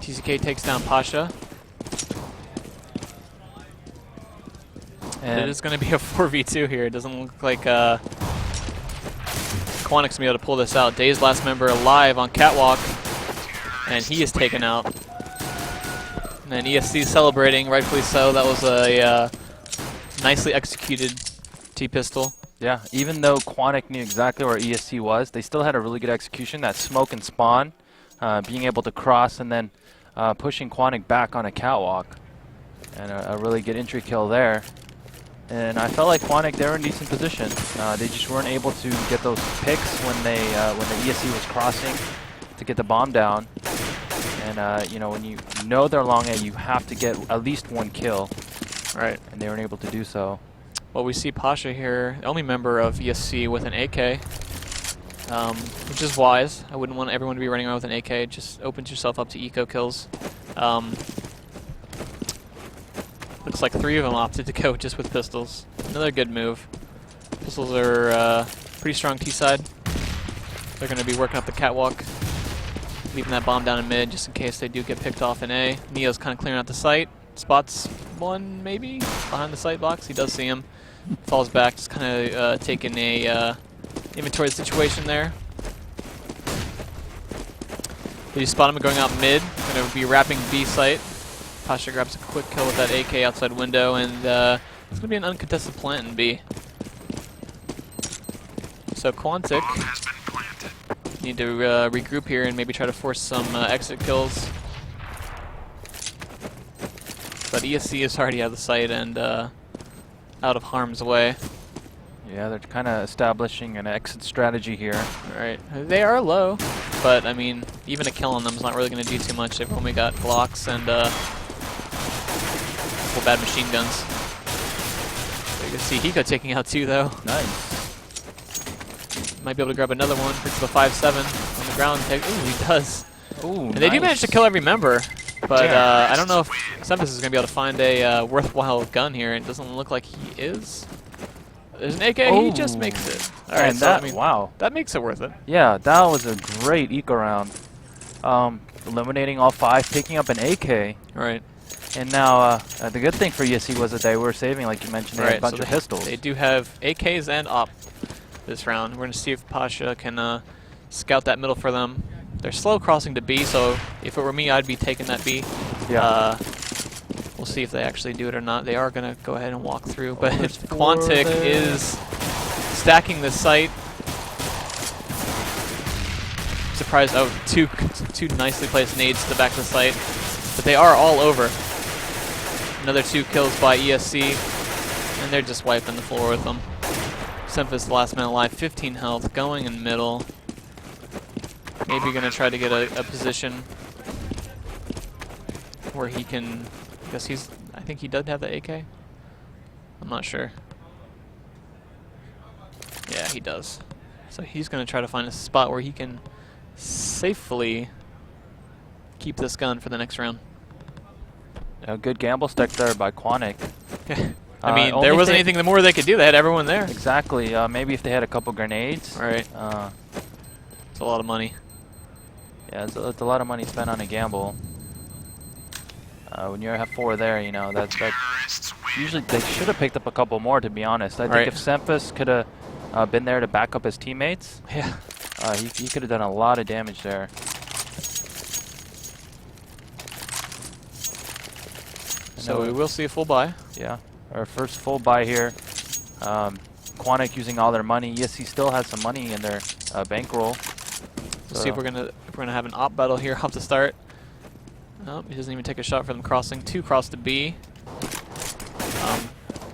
TCK takes down Pasha. And it is going to be a 4v2 here. It doesn't look like Quantic's going to be able to pull this out. Day's last member alive on Catwalk, and he is taken out. And then ESC celebrating, rightfully so. That was a nicely executed T-pistol. Yeah, even though Quantic knew exactly where ESC was, they still had a really good execution. That smoke and spawn, being able to cross and then pushing Quantic back on a catwalk. And a really good entry kill there. And I felt like Quantic, they were in decent position. They just weren't able to get those picks when the ESC was crossing to get the bomb down. And you know, when you know they're long A, you have to get at least one kill. Right. And they weren't able to do so. Well, we see Pasha here, the only member of ESC with an AK, which is wise. I wouldn't want everyone to be running around with an AK. It just opens yourself up to eco kills. Looks like 3 of them opted to go just with pistols. Another good move. Pistols are pretty strong T-side. They're going to be working up the catwalk, leaving that bomb down in mid just in case they do get picked off in A. Neo's kind of clearing out the site. Spots one maybe behind the site box. He does see him. Falls back, just kind of taking a inventory situation there. Did you spot him going out mid? Going to be wrapping B site. Pasha grabs a quick kill with that AK outside window, and it's going to be an uncontested plant in B. So Quantic need to regroup here and maybe try to force some exit kills. But ESC is already out of the site and out of harm's way. Yeah, they're kind of establishing an exit strategy here. Right. They are low, but I mean, even a kill on them is not really going to do too much. They've only got Glocks and a couple bad machine guns. So you can see Hiko taking out 2 though. Nice. Might be able to grab another one. Picks up a 5.7 on the ground. Ooh, he does. Ooh, and they do manage to kill every member. But yeah. I don't know if Sempus is going to be able to find a worthwhile gun here. It doesn't look like he is. There's an AK. He just makes it. All right, and so that, I mean, wow. That makes it worth it. Yeah, that was a great eco round. Eliminating all 5, picking up an AK. Right. And now the good thing for ESC was that they were saving, like you mentioned, they had a bunch of pistols. They do have AKs and op this round. We're going to see if Pasha can scout that middle for them. They're slow crossing to B, so if it were me, I'd be taking that B. Yeah. We'll see if they actually do it or not. They are going to go ahead and walk through, but Quantic is stacking the site. Surprised! Oh, two nicely placed nades to the back of the site, but they are all over. Another 2 kills by ESC, and they're just wiping the floor with them. Sempus, the last man alive, 15 health, going in middle. Maybe going to try to get a position where he can. I think he does have the AK. I'm not sure. Yeah, he does. So he's going to try to find a spot where he can safely keep this gun for the next round. A good gamble stack there by Quantic. I mean, there wasn't anything more they could do. They had everyone there. Exactly. Maybe if they had a couple grenades. Right. It's a lot of money. Yeah, it's a lot of money spent on a gamble. When you have 4 there, you know, that usually they should have picked up a couple more, to be honest. I think if Sempus could have been there to back up his teammates, yeah, he could have done a lot of damage there. So we will see a full buy. Yeah, our first full buy here. Quantic using all their money. Yes, he still has some money in their bankroll. We'll see if we're gonna have an op battle here off the start. Oh, he doesn't even take a shot for them crossing. 2 cross to B.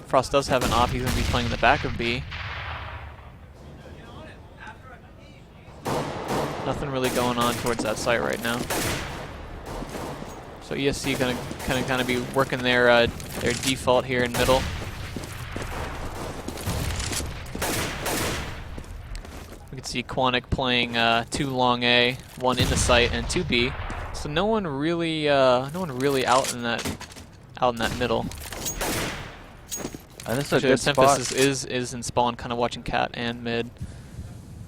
Frost does have an op. He's gonna be playing in the back of B. Nothing really going on towards that site right now. So ESC gonna kind of be working their default here in middle. We can see Quantic playing 2 long A, 1 in the site, and 2 B. So no one really out in that middle. And this is a good spot. Sempus is in spawn, kind of watching cat and mid.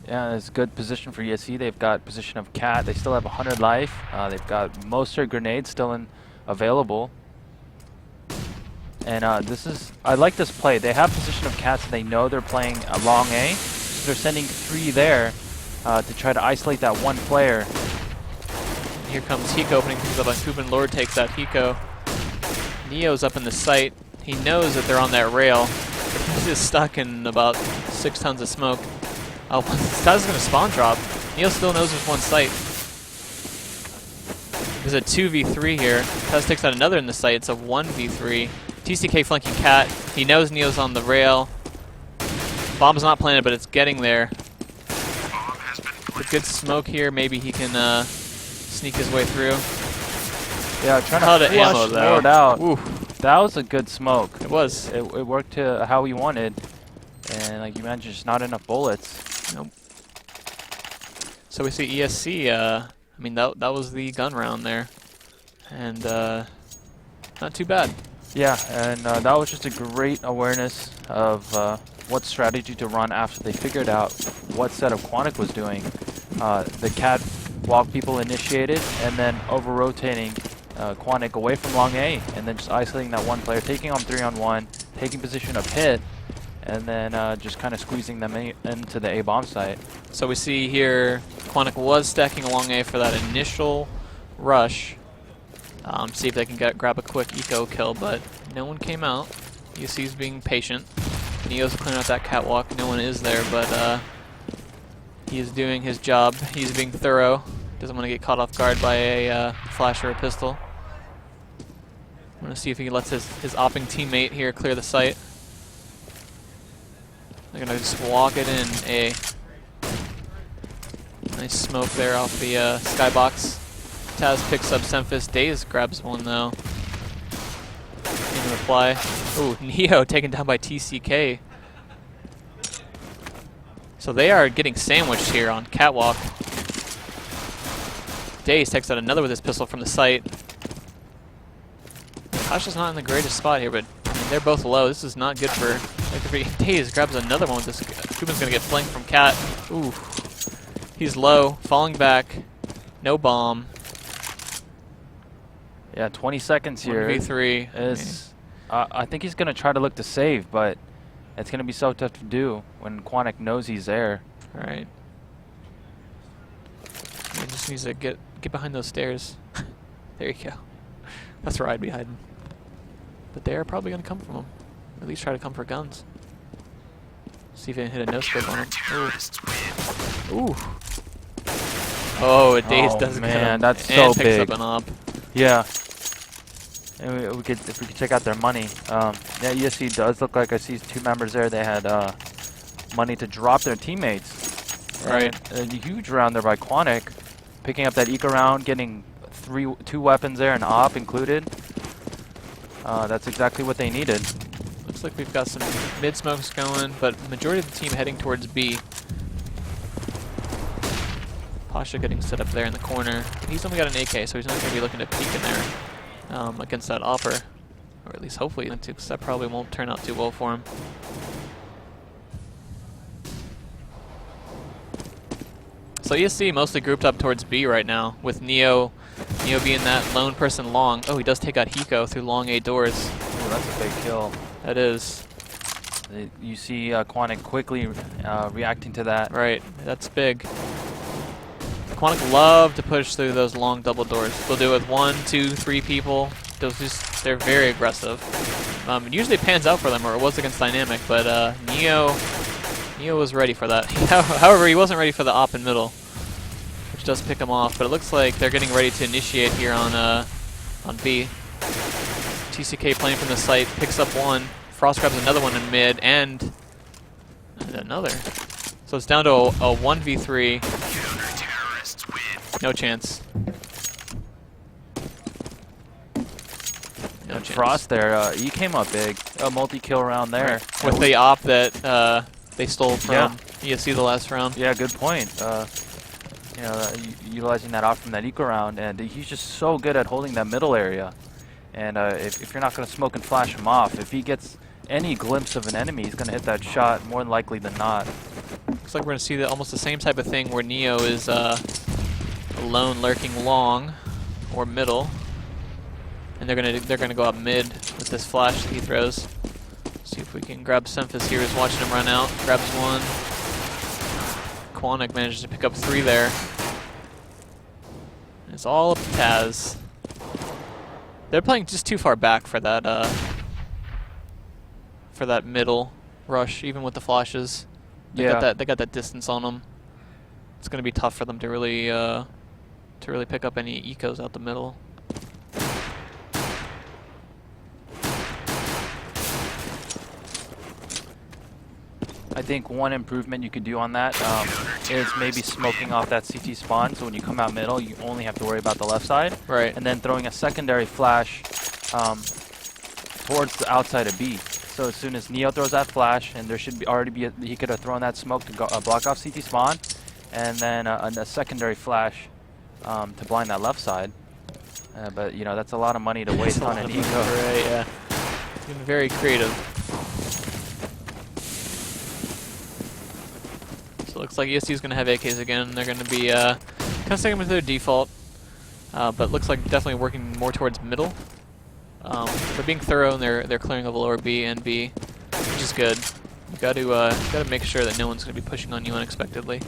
Yeah, it's good position for ESC. They've got position of Cat. They still have 100 life. They've got most of their grenades still available. And I like this play. They have position of Cats. They know they're playing a long A. So they're sending 3 there to try to isolate that one player. Here comes Hiko opening things up on Cuban. Lord takes out Hiko. Neo's up in the site. He knows that they're on that rail. He's just stuck in about 6 tons of smoke. Oh, Taz is going to spawn drop. Neo still knows there's one site. There's a 2v3 here. Taz takes out another in the site. It's a 1v3. TCK flanking Cat. He knows Neo's on the rail. Bomb's not planted, but it's getting there. A good smoke here. Maybe he can sneak his way through. Yeah, trying to flush Lord out. Ooh, that was a good smoke. It was. It worked to how he wanted. And like you mentioned, just not enough bullets. Nope. So we see ESC, I mean, that was the gun round there. And not too bad. Yeah, and that was just a great awareness of what strategy to run after they figured out what setup Quantic was doing. The catwalk people initiated, and then over-rotating Quantic away from long A, and then just isolating that one player, taking on 3-on-1, taking position of hit, and then just kind of squeezing them into the A bomb site. So we see here Quantic was stacking along A for that initial rush. See if they can grab a quick eco kill, but no one came out. ESC's being patient. Neo's clearing out that catwalk. No one is there, but he is doing his job. He's being thorough. Doesn't want to get caught off guard by a flash or a pistol. I'm going to see if he lets his opping teammate here clear the site. They're going to just walk it in. A nice smoke there off the skybox. Taz picks up Semphis. Daze grabs one though. In reply. Ooh, Neo taken down by TCK. So they are getting sandwiched here on catwalk. Daze takes out another with his pistol from the site. Kasha's not in the greatest spot here, but I mean, they're both low. This is not good for... Daze grabs another one with this. Kuban's going to get flanked from Cat. Ooh. He's low, falling back. No bomb. Yeah, 20 seconds here. 1v3. Is, I think he's going to try to look to save, but it's going to be so tough to do when Quantic knows he's there. Right. He just needs to get behind those stairs. There you go. That's where I'd be hiding. But they are probably going to come from him. At least try to come for guns. See if they can hit a no-scope on him. Ooh. Ooh. Oh, a Daze doesn't get him. That's so and big. Picks up an op. Yeah. And if we could check out their money. Yeah, ESC does look like I see 2 members there. They had money to drop their teammates. Right. And a huge round there by Quantic. Picking up that eco round, getting 2 weapons there, an op included. That's exactly what they needed. Looks like we've got some mid smokes going, but majority of the team heading towards B. Pasha getting set up there in the corner. He's only got an AK, so he's not going to be looking to peek in there against that offer. Or at least hopefully, because that probably won't turn out too well for him. So ESC mostly grouped up towards B right now, with Neo being that lone person long. Oh, he does take out Hiko through long A doors. Oh, that's a big kill. That is. You see Quantic quickly reacting to that. Right, that's big. Quantic love to push through those long double doors. They'll do it with 1, 2, 3 people. They're very aggressive. It usually pans out for them, or it was against Dynamic, but Neo was ready for that. However, he wasn't ready for the op in middle, which does pick him off. But it looks like they're getting ready to initiate here on B. TCK playing from the site, picks up one. Frost grabs another one in mid, and another. So it's down to a 1v3. No chance. No chance. Frost there, he came up big. A multi-kill round there. Right. With the op that they stole from ESC the last round. Yeah, good point. You know, utilizing that op from that eco round, and he's just so good at holding that middle area. And if you're not going to smoke and flash him off, if he gets any glimpse of an enemy, he's going to hit that shot more than likely than not. Looks like we're gonna see almost the same type of thing where Neo is alone lurking long or middle, and they're gonna go up mid with this flash that he throws. See if we can grab Semphis here. He's watching him run out. Grabs one. Quantic manages to pick up 3 there. It's all up to Taz. They're playing just too far back for that middle rush, even with the flashes. They got that distance on them. It's gonna be tough for them to really pick up any ecos out the middle. I think one improvement you could do on that is maybe smoking off that CT spawn, so when you come out middle, you only have to worry about the left side. Right. And then throwing a secondary flash towards the outside of B. So as soon as Neo throws that flash, and there should be he could have thrown that smoke to go, block off CT spawn, and then a secondary flash to blind that left side. But you know, that's a lot of money to waste on an eco. Right, yeah. Being very creative. So it looks like ESC is going to have AKs again. They're going to be kind of sticking with their default, but looks like definitely working more towards middle. They're being thorough and they're clearing of lower B and B, which is good. You got to make sure that no one's going to be pushing on you unexpectedly.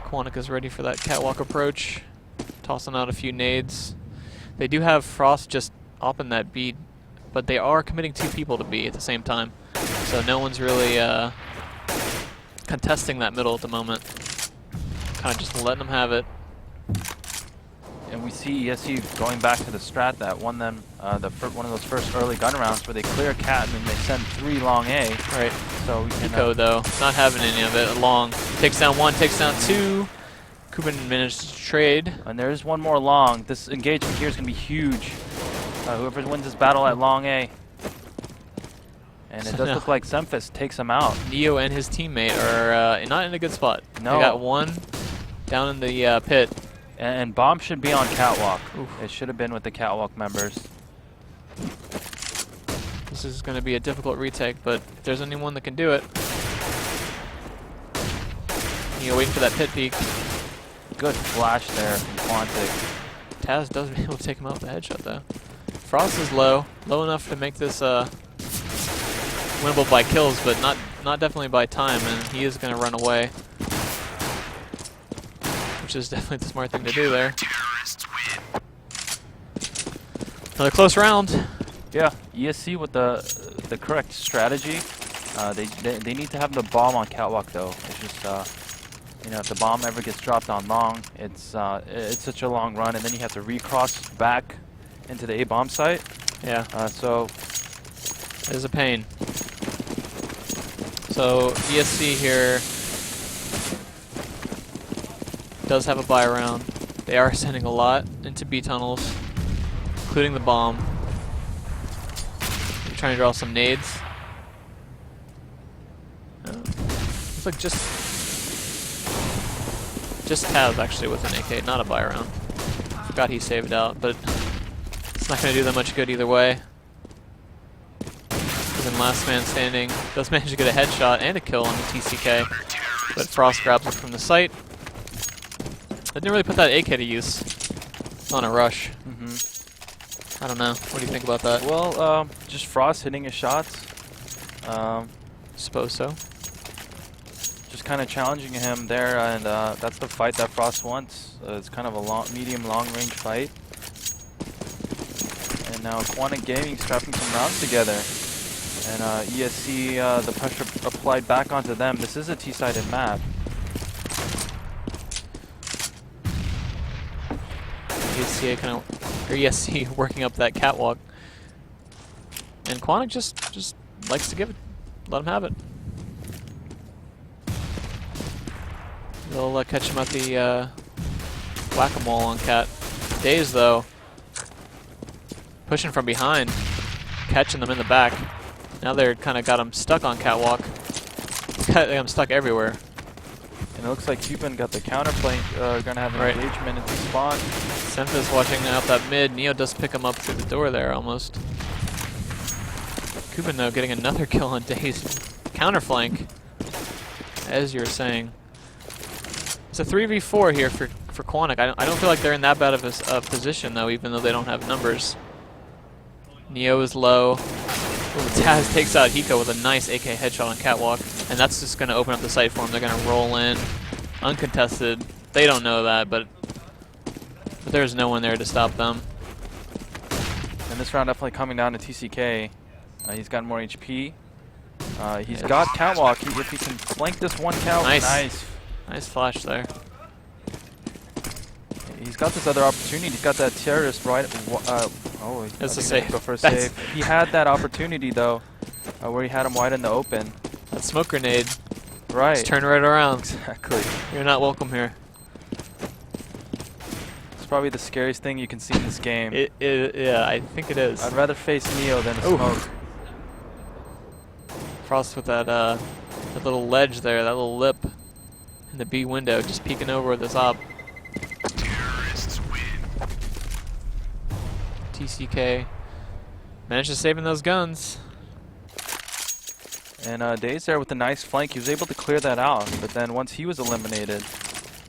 Quantic is ready for that catwalk approach, tossing out a few nades. They do have Frost just opping that B, but they are committing 2 people to B at the same time, so no one's really contesting that middle at the moment. Kind of just letting them have it. And we see ESC going back to the strat that won them one of those first early gun rounds where they clear cat and then they send 3 long A. Right. So we can Eco though, not having any of it. Long takes down 1, takes down 2. Kubin managed to trade. And there's one more long. This engagement here is going to be huge. Whoever wins this battle at long A. And it does look like Semphis takes him out. Neo and his teammate are not in a good spot. No. They got 1 down in the pit. And bomb should be on catwalk. Oof. It should have been with the catwalk members. This is going to be a difficult retake, but if there's anyone that can do it. Neo waiting for that pit peek. Good flash there from Quantic. Taz does be able to take him out with a headshot though. Frost is low enough to make this winnable by kills, but not definitely by time, and he is going to run away, which is definitely the smart thing to do there. Another close round. Yeah, ESC with the correct strategy. They need to have the bomb on catwalk though. It's just you know, if the bomb ever gets dropped on long, it's such a long run, and then you have to recross back into the A bomb site. Yeah. So it is a pain. So ESC here does have a buy round. They are sending a lot into B tunnels, including the bomb. They're trying to draw some nades. Looks like just Taz actually with an AK, not a buy round. Forgot he saved out, but it's not going to do that much good either way. Then last man standing does manage to get a headshot and a kill on the TCK, but Frost grabs it from the site. They didn't really put that AK to use on a rush. I don't know. What do you think about that? well, just Frost hitting his shots. Suppose so. Just kind of challenging him there, and that's the fight that Frost wants. It's kind of a medium long range fight. And now Quantic Gaming strapping some rounds together. And ESC, the pressure applied back onto them. This is a T-sided map. ESC working up that catwalk. And Quantic just likes to give it. Let him have it. They'll catch him at the whack-a-mole on Cat. Daze, though, pushing from behind, catching them in the back. Now they're kind of got him stuck on catwalk. Got him stuck everywhere. And it looks like Cuban got the counterplay, gonna have an engagement into spawn. Semphis watching out that mid. Neo does pick him up through the door there almost. Kuban, though, getting another kill on Daze. Counterflank, as you were saying. It's a 3v4 here for Quantic. I don't feel like they're in that bad of a position, though, even though they don't have numbers. Neo is low. Ooh, Taz takes out Hiko with a nice AK headshot on Catwalk, and that's just going to open up the site for him. They're going to roll in, uncontested. They don't know that, but there's no one there to stop them. And this round definitely coming down to TCK. He's got more HP. He's got Catwalk. If he can flank this one Cat, nice flash there. He's got this other opportunity. He's got that terrorist right. That's a save. Go for a save. He had that opportunity though, where he had him wide in the open. That smoke grenade. Right. Just turn right around. Exactly. You're not welcome here. It's probably the scariest thing you can see in this game. Yeah, I think it is. I'd rather face Neo than a smoke. Frost with that little ledge there, that little lip in the B window, just peeking over with his op. TCK managed to save in those guns. And Daze there with a nice flank. He was able to clear that out, but then once he was eliminated,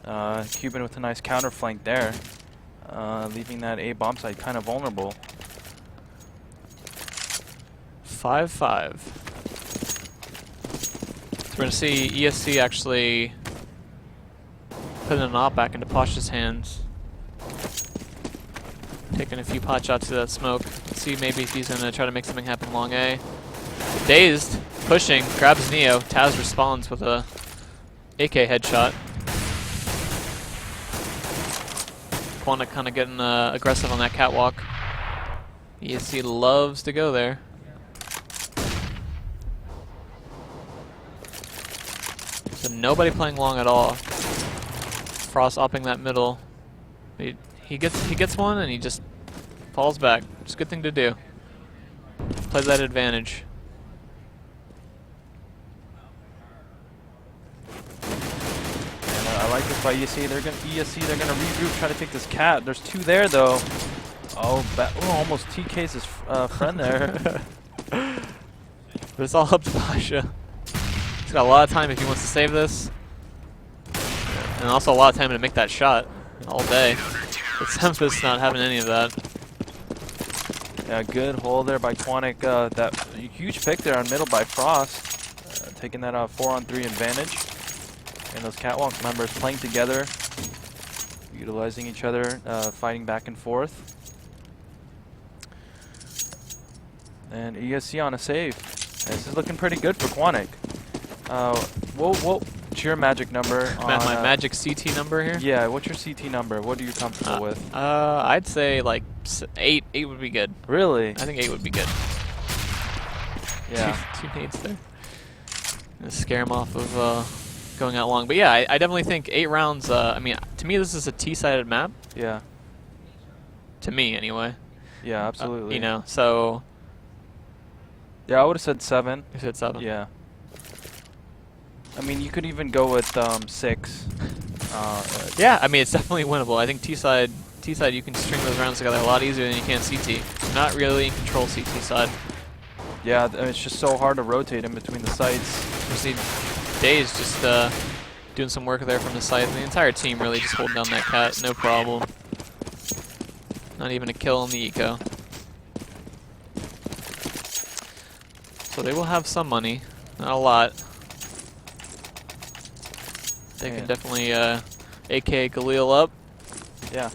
Kuban with a nice counter flank there, leaving that A bomb site kind of vulnerable. 5-5. So we're going to see ESC actually putting an op back into Posh's hands. Taking a few pot shots to that smoke. Let's see maybe if he's going to try to make something happen long A. Dazed, pushing, grabs Neo. Taz responds with a AK headshot. Quantic kind of getting aggressive on that catwalk. ESC loves to go there. So nobody playing long at all. Frost opping that middle. He gets one and he just falls back. It's a good thing to do. Plays that advantage. And I like this by ESC. They're gonna regroup, try to take this cat. There's two there though. Oh, almost TK's his friend there. But it's all up to Pasha. He's got a lot of time if he wants to save this. And also a lot of time to make that shot all day. But Sempus not having any of that. Yeah, good hold there by Quantic. That huge pick there on middle by Frost. Taking that 4-on-3 advantage. And those catwalk members playing together. Utilizing each other, fighting back and forth. And ESC on a save. This is looking pretty good for Quantic. What's your magic number? My magic CT number here? Yeah, what's your CT number? What are you comfortable with? I'd say like 8. 8 would be good. Really? I think 8 would be good. Yeah. two nades there. Gonna scare him off of going out long. But yeah, I definitely think 8 rounds. I mean, to me, this is a T-sided map. Yeah. To me, anyway. Yeah, absolutely. You know, so. Yeah, I would have said 7. You said 7. Yeah. I mean, you could even go with 6. Yeah, I mean, it's definitely winnable. I think T-side, you can string those rounds together a lot easier than you can CT. Not really in control CT side. Yeah, it's just so hard to rotate in between the sites. You see Daze just doing some work there from the side. And the entire team really just holding down that cat, no problem. Not even a kill in the eco. So they will have some money, not a lot. They can definitely AK Galil up. Yeah.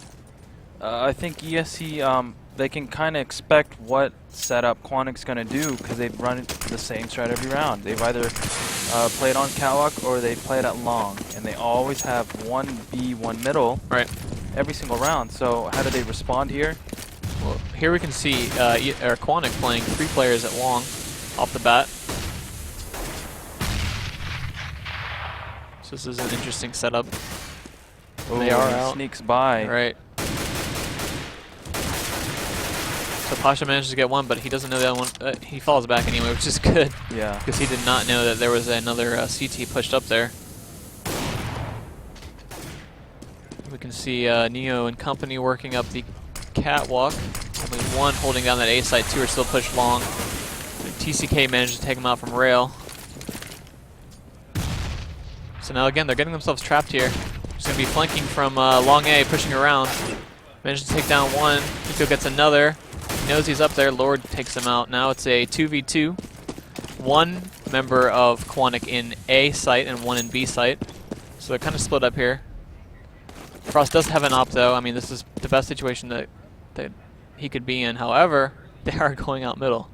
I think ESC, they can kind of expect what setup Quantic's going to do because they've run the same strat every round. They've either played on catwalk or they played at long. And they always have 1 B, 1 middle every single round. So how do they respond here? Well, here we can see Quantic playing 3 players at long off the bat. So this is an interesting setup. Ooh, they are out. Sneaks by. Right. So Pasha manages to get one, but he doesn't know the other one. He falls back anyway, which is good. Yeah. Because he did not know that there was another CT pushed up there. We can see Neo and company working up the catwalk. Only one holding down that A site. 2 are still pushed long. TCK managed to take him out from rail. So now again, they're getting themselves trapped here. Just going to be flanking from long A, pushing around. Managed to take down one. Nico gets another. He knows he's up there. Lord takes him out. Now it's a 2v2. One member of Quantic in A site and one in B site. So they're kind of split up here. Frost does have an op though. I mean, this is the best situation that he could be in. However, they are going out middle.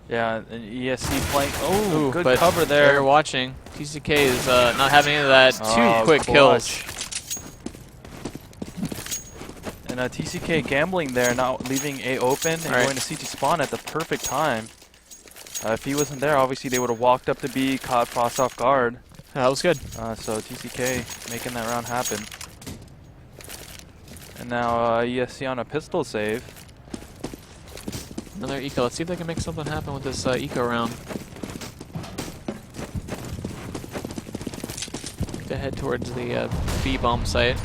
Yeah, an ESC flank. Oh, Ooh, good but cover there. They're watching. TCK is not having any of that. Two quick clutch. kills. And TCK gambling there, not leaving A open and going to CT spawn at the perfect time. If he wasn't there, obviously they would have walked up to B, caught Frost off guard. That was good. So TCK making that round happen. And now ESC on a pistol save. Another eco. Let's see if they can make something happen with this eco round. They head towards the B bomb site.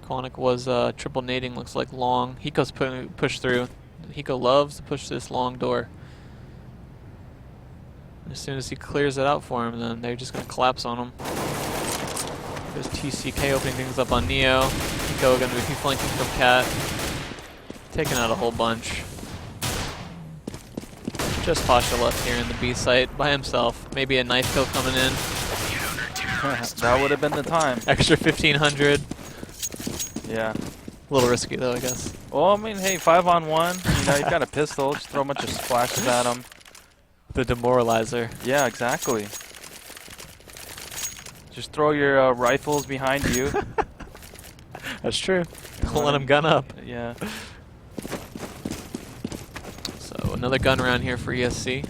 Quantic was triple nading, looks like long. Hiko's push through. Hiko loves to push this long door. As soon as he clears it out for him, then they're just going to collapse on him. There's TCK opening things up on Neo. Hiko going to be flanking from Cat. Taking out a whole bunch. Just Pasha left here in the B site by himself. Maybe a knife kill coming in. That would have been the time. Extra 1,500. Yeah. A little risky though, I guess. Well, I mean, hey, 5-on-1. You know, you've got a pistol. Just throw a bunch of splashes at him. The demoralizer. Yeah, exactly. Just throw your rifles behind you. That's true. Don't let him gun up. Yeah. So another gun round here for ESC.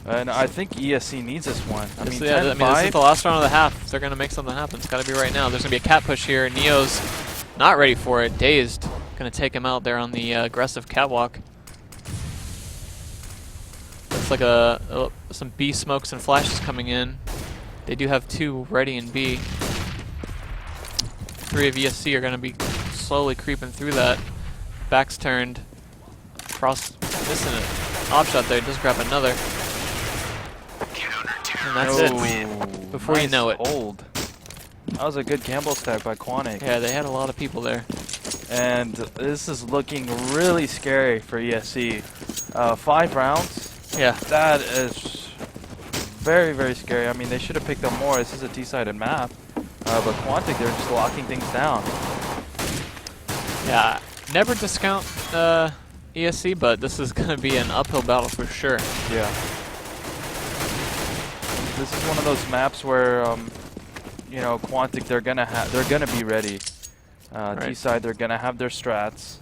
And I think ESC needs this one. I mean, Yeah, this is the last round of the half. They're going to make something happen. It's got to be right now. There's going to be a cat push here. Neo's not ready for it. Dazed. Going to take him out there on the aggressive catwalk. Looks like some B smokes and flashes coming in. They do have two ready in B. Three of ESC are going to be slowly creeping through that. Back's turned. Frost missing it. Op shot there. Does grab another. And that's it. Before you know it. Hold. That was a good gamble stack by Quantic. Yeah, they had a lot of people there. And this is looking really scary for ESC. 5 rounds. Yeah. That is very, very scary. I mean, they should have picked up more. This is a T-sided map. But Quantic, they're just locking things down. Yeah. Never discount ESC, but this is going to be an uphill battle for sure. Yeah. This is one of those maps where, you know, Quantic, they're gonna be ready. Right. T-side, they're gonna have their strats.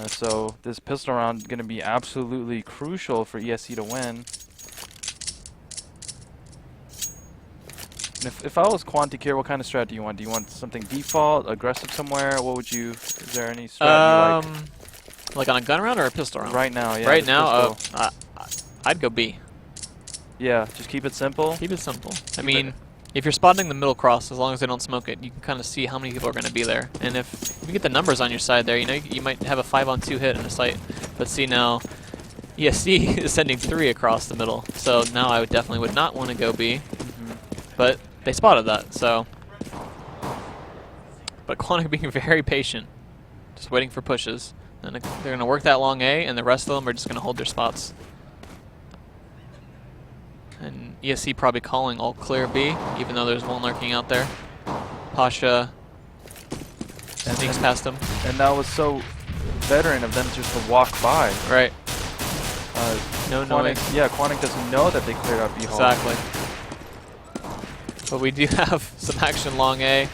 So this pistol round is gonna be absolutely crucial for ESC to win. And if I was Quantic here, what kind of strat do you want? Do you want something default, aggressive somewhere? What would you? Is there any strat you like? Like on a gun round or a pistol round? Right now, yeah. Right now, I'd go B. Yeah, just keep it simple. Keep it simple. I mean, if you're spotting the middle cross, as long as they don't smoke it, you can kind of see how many people are going to be there. And if you get the numbers on your side there, you know, you might have a 5-on-2 hit in a site. But see now, ESC is sending 3 across the middle. So now I would not want to go B. But they spotted that, so. But Quantic being very patient, just waiting for pushes. And they're going to work that long A, and the rest of them are just going to hold their spots. And ESC probably calling all clear B, even though there's one lurking out there. Pasha sneaks past him. And that was so veteran of them just to walk by. Right. No noise. Yeah, Quantic doesn't know that they cleared out B hole. Exactly. But we do have some action long A,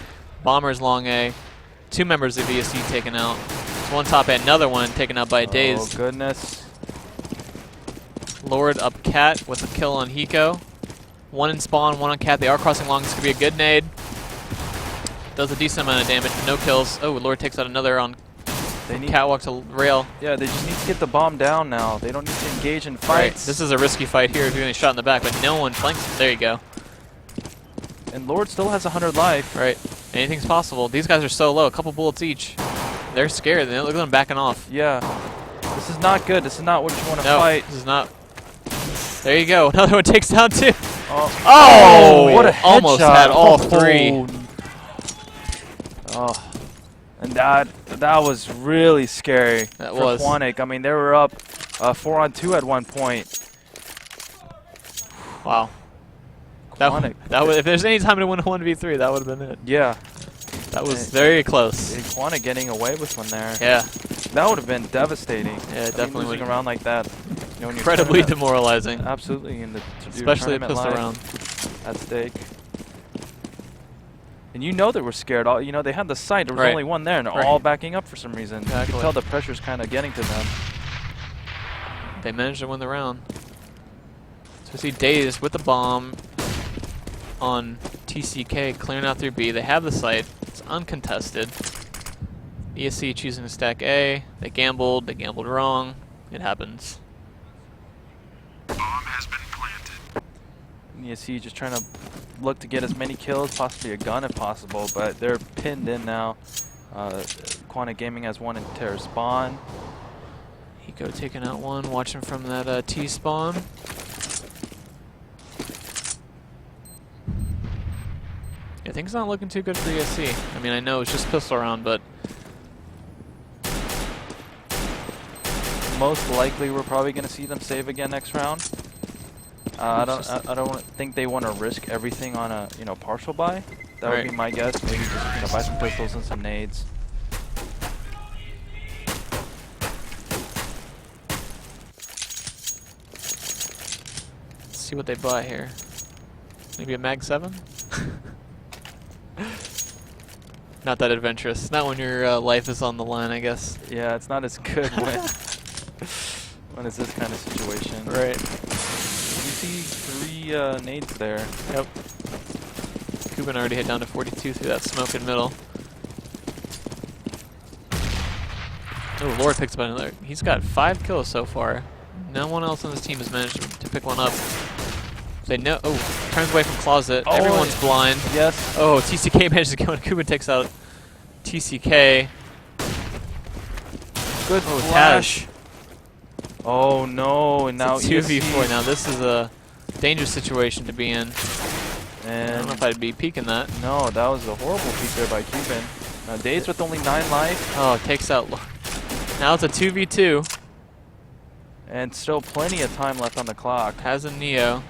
bombers long A, 2 members of ESC taken out. One top A, another one taken out by Dazed. Oh goodness. Lord up Cat with a kill on Hiko. 1 in spawn, 1 on Cat. They are crossing long. This could be a good nade. Does a decent amount of damage. No kills. Oh, Lord takes out another on catwalk to rail. Yeah, they just need to get the bomb down now. They don't need to engage in fights. Right. This is a risky fight here if you're getting shot in the back, but no one flanks him. There you go. And Lord still has 100 life. Right. Anything's possible. These guys are so low. A couple bullets each. They're scared. They look at them backing off. Yeah. This is not good. This is not what you want to No, fight. this is not. There you go. Another one takes down 2. Oh, what a headshot. Almost had all 3. Oh. And that was really scary That for was. Quantic. I mean, they were up 4-on-2 at one point. Wow. Quantic. That was, if there's any time to win a 1v3, that would have been it. Yeah. That was very close. Quantic getting away with one there. Yeah. That would have been devastating. Yeah, it definitely losing would. around like that. You know, when you're Incredibly tournament- demoralizing. Absolutely, in the Especially a tournament pistol life round. at stake. And you know they were scared. All you know, they had the sight. There was Right. only one there, and they're Right. all backing up for some reason. You Exactly. can tell the pressure's kind of getting to them. They managed to win the round. So we see Daze with the bomb on TCK, clearing out through B. They have the site. It's uncontested. ESC choosing to stack A. They gambled wrong. It happens. And you see, just trying to look to get as many kills, possibly a gun if possible, but they're pinned in now. Quantic Gaming has one in Terror Spawn. Hiko taking out one, watching from that T spawn. Yeah, things not looking too good for ESC. I mean, I know it's just pistol round, but Most likely, we're probably going to see them save again next round. I don't think they want to risk everything on a partial buy. That would be my guess. Maybe just buy some pistols and some nades. let's see what they buy here. Maybe a Mag 7? Not that adventurous. Not when your life is on the line, I guess. Yeah, it's not as good when it's this kind of situation. Right. You see 3 nades there. Yep. Kuban already hit down to 42 through that smoke in middle. Oh, Lord picks up another. He's got 5 kills so far. No one else on this team has managed to pick one up. They know. Oh, turns away from closet. Oh, Everyone's blind. Yes. Oh, TCK manages to go and Kuban takes out TCK. Good Tash. Oh no, and now It's a 2v4. Now this is a dangerous situation to be in. I don't know if I'd be peeking that. No, that was a horrible peek there by Cuban. Now Daze with only 9 life. Oh, it takes out. Now it's a 2v2. And still plenty of time left on the clock. Has a Neo.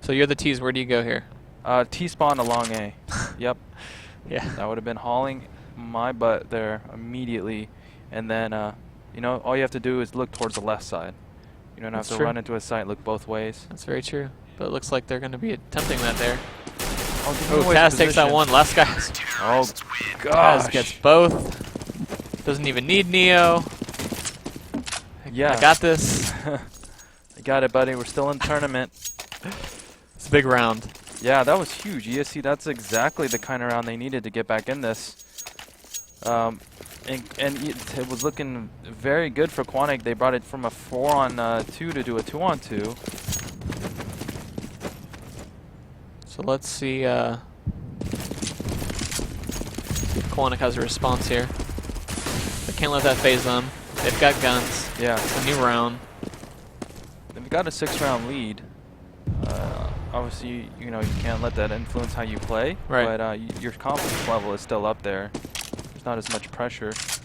So you're the T's. Where do you go here? T-spawn along A. Yep. Yeah. That would have been hauling my butt there immediately. And then, all you have to do is look towards the left side. You don't have to run into a site, look both ways. That's very true. But it looks like they're going to be attempting that there. Oh, Taz takes that one. Last guy. Oh, Taz gosh. gets both. Doesn't even need Neo. Yeah. I got this. I got it, buddy. We're still in tournament. It's a big round. Yeah, that was huge. ESC, that's exactly the kind of round they needed to get back in this. And it was looking very good for Quantic. They brought it from a 4-on-2 to do a 2-on-2. So let's see. Quantic has a response here. They can't let that phase them. They've got guns. Yeah. It's a new round. They've got a 6-round lead. Obviously, you can't let that influence how you play. Right. But your confidence level is still up there. There's not as much pressure. So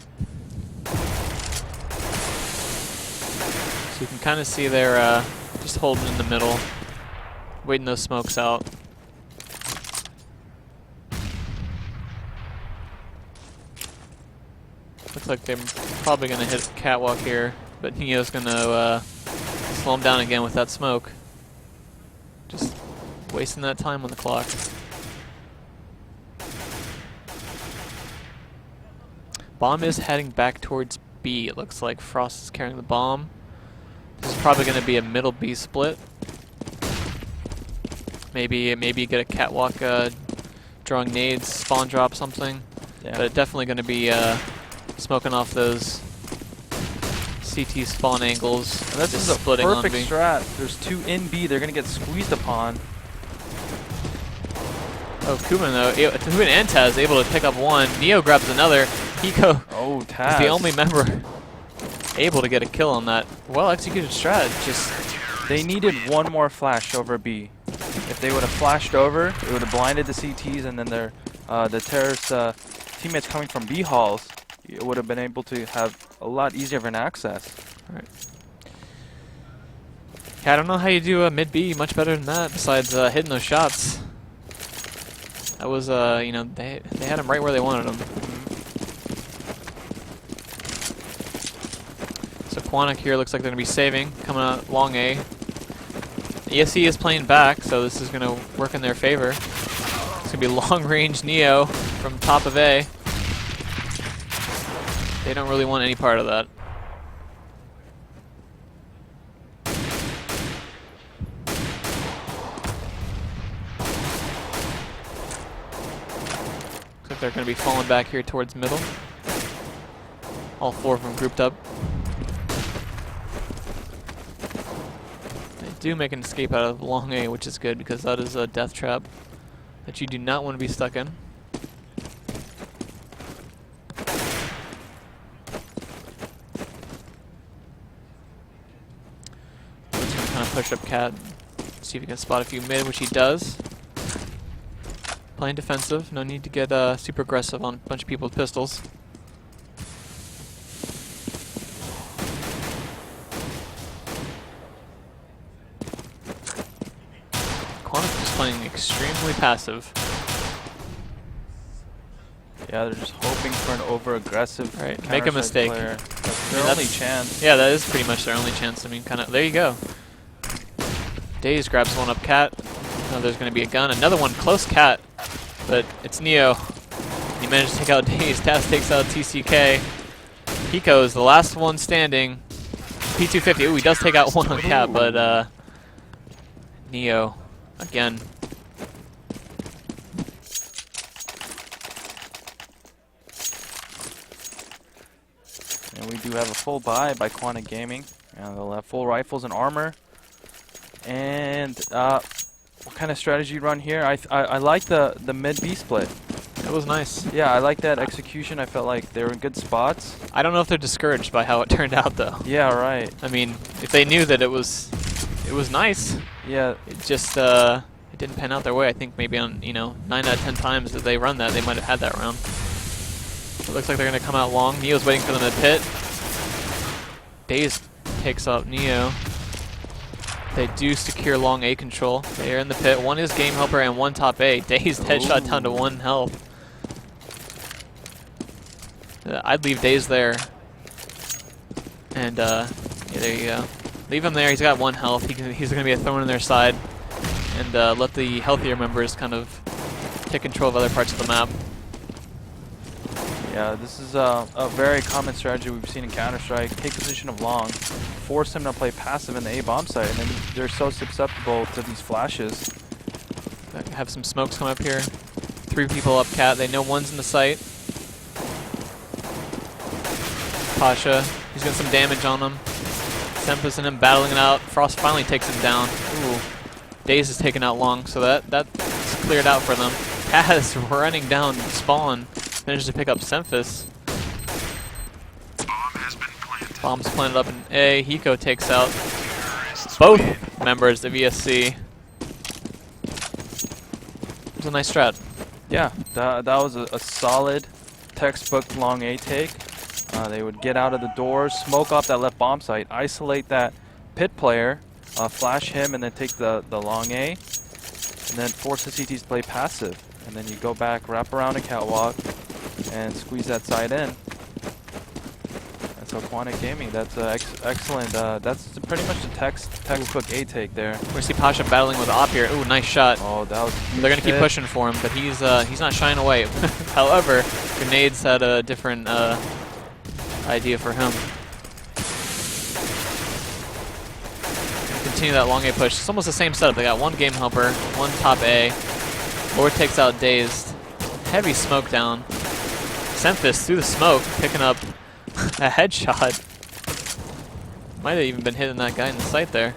you can kind of see they're just holding in the middle, waiting those smokes out. Looks like they're probably going to hit catwalk here, but Neo's going to slow him down again with that smoke. Just wasting that time on the clock. Bomb is heading back towards B. It looks like Frost is carrying the bomb. This is probably going to be a middle B split. Maybe get a catwalk drawing nades, spawn drop something. Yeah. But it's definitely going to be smoking off those CT spawn angles. And this is a splitting on perfect B. strat. There's 2 in B. They're going to get squeezed upon. Oh, Kuman though, Kuman and Taz able to pick up one. Neo grabs another. Hiko Oh, Taz. is the only member able to get a kill on that well-executed strat. Just They needed one more flash over B. If they would have flashed over, it would have blinded the CTs, and then their the terrorist teammates coming from B halls, it would have been able to have a lot easier of an access. right. Yeah, I don't know how you do mid B much better than that. Besides hitting those shots, that was you know, they had them right where they wanted them. So Quantic here looks like they're gonna be saving, coming out long A. ESC is playing back, so this is gonna work in their favor. It's gonna be long range Neo from top of A. They don't really want any part of that. Looks like they're going to be falling back here towards middle. All four of them grouped up. They do make an escape out of long A, which is good because that is a death trap that you do not want to be stuck in. Push up Cat, see if he can spot a few mid, which he does. Playing defensive, no need to get super aggressive on a bunch of people with pistols. Quantic is playing extremely passive. Yeah, they're just hoping for an over-aggressive Right, make a mistake. player. That's their only chance. Yeah, that is pretty much their only chance. I mean, kind of. There you go. Daze grabs one up Cat. Oh, there's going to be a gun. Another one close Cat, but it's Neo. He managed to take out Daze. Taz takes out TCK. Hiko is the last one standing. P250. Ooh, he does take out one on Cat, but Neo again. And we do have a full buy by Quantic Gaming. They'll have full rifles and armor. And what kind of strategy run here? I like the mid B split. That was nice. Yeah, I like that execution. I felt like they were in good spots. I don't know if they're discouraged by how it turned out, though. Yeah, right. I mean, if they knew that it was nice. Yeah. It just it didn't pan out their way. I think maybe on 9 out of 10 times that they run that, they might have had that round. It looks like they're gonna come out long. Neo's waiting for them in the pit. Daze takes out Neo. They do secure long A control. They are in the pit. One is Game Helper and one top A. Dazed headshot down to 1 health. I'd leave Daze there. And yeah, there you go. Leave him there. He's got 1 health. He's going to be a thorn in their side. And let the healthier members kind of take control of other parts of the map. Yeah, this is a very common strategy we've seen in Counter-Strike. Take position of long, force them to play passive in the A bomb site, and then they're so susceptible to these flashes. Have some smokes come up here. 3 people up Cat. They know one's in the site. Pasha, he's got some damage on him. Sempus and him battling it out. Frost finally takes him down. Ooh. Daze is taken out long, so that's cleared out for them. Kaz running down spawn. Manages to pick up Semphis. Bomb's planted up in A. Hiko takes out both members of ESC. It was a nice strat. Yeah, that was a solid textbook long A take. They would get out of the doors, smoke off that left bomb site, isolate that pit player, flash him, and then take the long A, and then force the CTs to play passive. And then you go back, wrap around a catwalk, and squeeze that side in. That's how Quantic Gaming. That's excellent. That's pretty much the textbook A take there. We see Pasha battling with Op here. Ooh, nice shot. Oh, that was huge. They're gonna keep pushing for him, but he's not shying away. However, Grenades had a different idea for him. Continue that long A push. It's almost the same setup. They got 1 Game Helper, 1 top A. Lord takes out Dazed. Heavy smoke down. Semphis through the smoke, picking up a headshot. Might have even been hitting that guy in the sight there.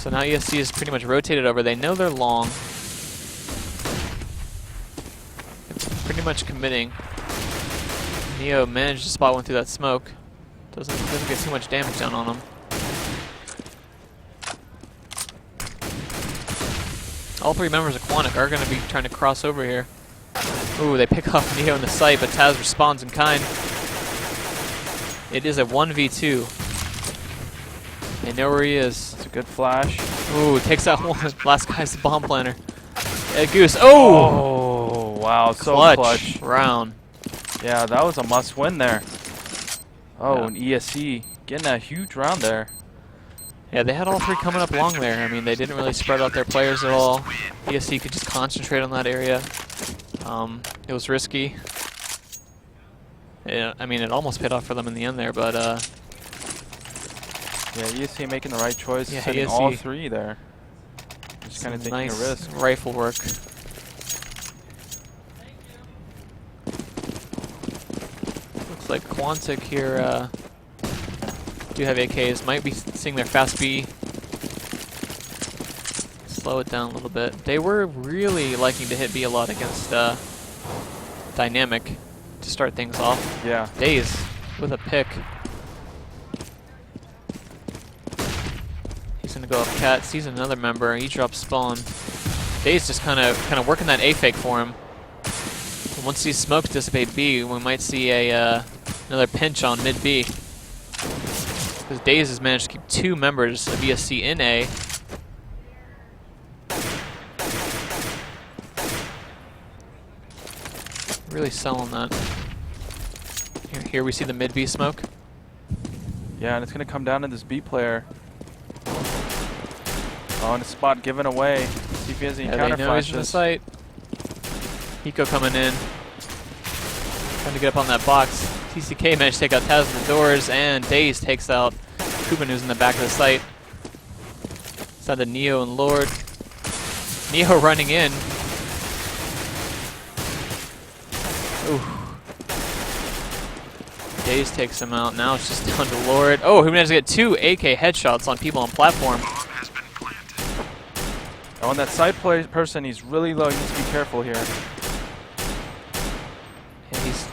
So now ESC is pretty much rotated over. They know they're long. It's pretty much committing. Neo managed to spot one through that smoke. Doesn't get too much damage done on him. All three members of Quantic are going to be trying to cross over here. Ooh, they pick off Neo in the sight, but Taz responds in kind. It is a 1v2. They know where he is. It's a good flash. Ooh, takes out one. Last guy's the bomb planter. Goose. Oh! Oh, wow. So clutch. Round. Yeah, that was a must-win there. Oh, Yeah. and ESC getting a huge round there. Yeah, they had all three coming up long there. I mean, they didn't really spread out their players at all. ESC could just concentrate on that area. It was risky. Yeah, I mean, it almost paid off for them in the end there, but yeah, ESC making the right choice, yeah, hitting all three there. Just kind of taking nice a risk. rifle work. Looks like Quantic here do have AKs. Might be seeing their fast B. Slow it down a little bit. They were really liking to hit B a lot against Dynamic to start things off. Yeah. Daze with a pick. He's gonna go up cat, sees another member, he drops spawn. Daze just kind of working that A fake for him. And once these smokes dissipate B, we might see a another pinch on mid B. Because Daze has managed to keep two members of ESC in A. Really selling that. Here we see the mid B smoke. Yeah, and it's going to come down to this B player. Oh, and a spot given away. See if he has any counter they know he's in the flashes. sight. Hiko coming in. Trying to get up on that box. TCK managed to take out Taz in the doors, and Daze takes out Kuban, who's in the back of the site. It's down to Neo and Lord. Neo running in. Ooh. Daze takes him out. Now it's just down to Lord. Oh, he managed to get two AK headshots on people on platform. Oh, and that side person, he's really low. He needs to be careful here. Yeah, he's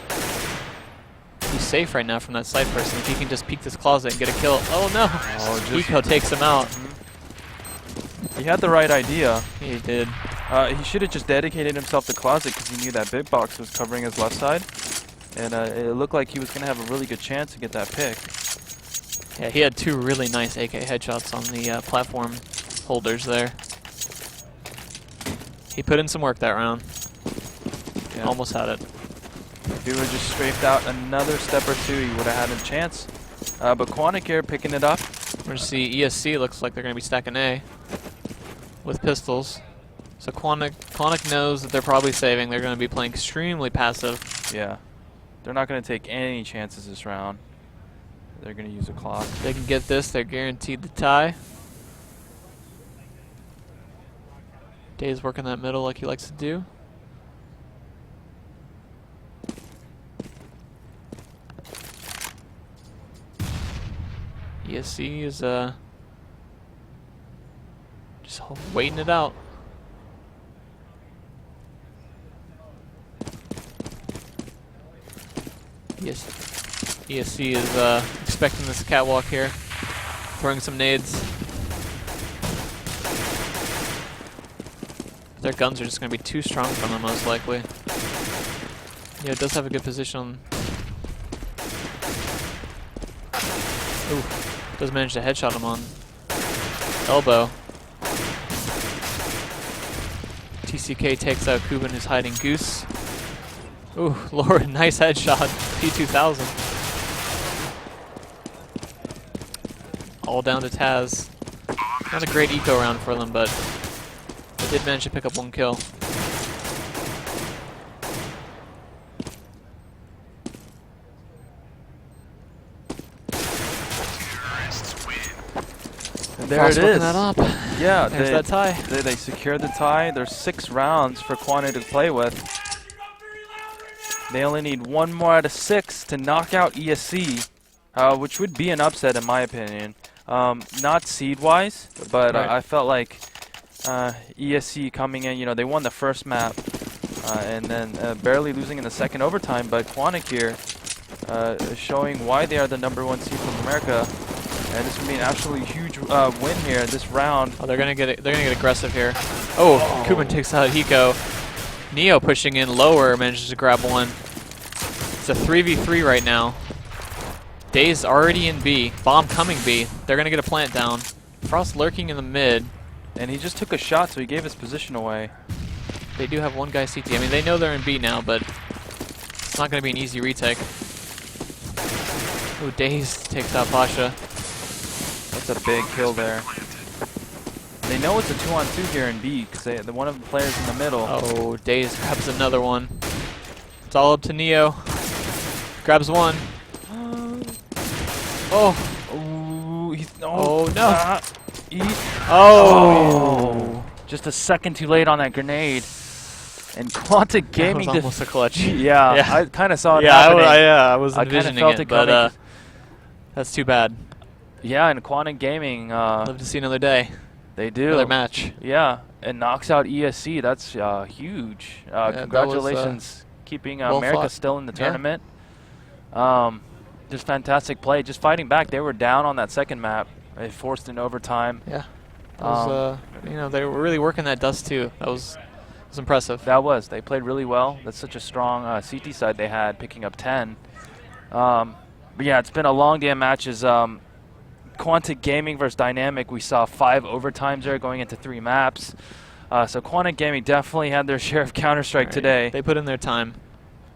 safe right now from that side person. If he can just peek this closet and get a kill. Oh no! Oh, Hiko takes him out. He had the right idea. He did. He should have just dedicated himself to closet because he knew that big box was covering his left side. And it looked like he was going to have a really good chance to get that pick. Yeah, he had two really nice AK headshots on the platform holders there. He put in some work that round. Yeah. Almost had it. If he would have just strafed out another step or two, he would have had a chance. But Quantic here picking it up. We're going to see ESC looks like they're going to be stacking A with pistols. So Quantic knows that they're probably saving. They're going to be playing extremely passive. Yeah. They're not going to take any chances this round. They're going to use a clock. If they can get this, they're guaranteed the tie. Dave's working that middle like he likes to do. ESC is just waiting it out. Yes, ESC is expecting this catwalk here, throwing some nades. Their guns are just going to be too strong for them, most likely. Yeah, it does have a good position. Ooh, does manage to headshot him on elbow. TCK takes out Kuban, who's hiding Goose. Ooh, Lord, nice headshot. P2000. All down to Taz. Not a great eco round for them, but they did manage to pick up one kill. And there it is. That up. Yeah, there's that tie. They secured the tie. There's 6 rounds for Quantic to play with. They only need 1 more out of 6 to knock out ESC, which would be an upset in my opinion. Not seed-wise, but Right. I felt like ESC coming in, you know, they won the first map and then barely losing in the second overtime, but Quantic here showing why they are the #1 seed from America. And this would be an absolutely huge win here this round. Oh, they're gonna get aggressive here. Oh, Kuban takes out Hiko. Neo pushing in lower, manages to grab one. It's a 3v3 right now. Days already in B. Bomb coming B. They're gonna get a plant down. Frost lurking in the mid. And he just took a shot, so he gave his position away. They do have one guy CT. I mean, they know they're in B now, but it's not gonna be an easy retake. Oh, Days takes out Pasha. That's a big kill there. They know it's a 2-on-2 here in B because one of the players in the middle. Oh, Days grabs another one. It's all up to Neo. Grabs one. Oh. Ooh, Oh, no. Oh. Just a second too late on that grenade. And Quantic Gaming. That was almost a clutch. Yeah, I kind of saw it Yeah, happening. I was I kinda envisioning felt it, it but coming. that's too bad. Yeah, and Quantic Gaming. Love to see another day, They do. another match. Yeah, and knocks out ESC. That's huge. that was, Congratulations, keeping well America fought. still in the Yeah. tournament. Just fantastic play. Just fighting back. They were down on that second map. They forced an overtime. Yeah, that was, you know, they were really working that dust too. That was impressive. They played really well. That's such a strong CT side they had, picking up 10. But yeah, it's been a long day of matches. Quantic Gaming versus Dynamic, we saw 5 overtimes there going into 3 maps. So Quantic Gaming definitely had their share of Counter-Strike Right. today. They put in their time.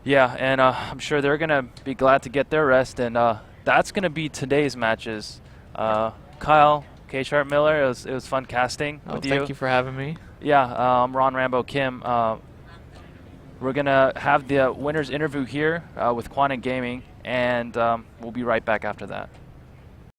Yeah, and I'm sure they're going to be glad to get their rest. And that's going to be today's matches. Kyle, Ksharp Miller, it was fun casting with you. Thank you for having me. Yeah, I'm Ron Rambo Kim. We're going to have the winners interview here with Quantic Gaming, and we'll be right back after that.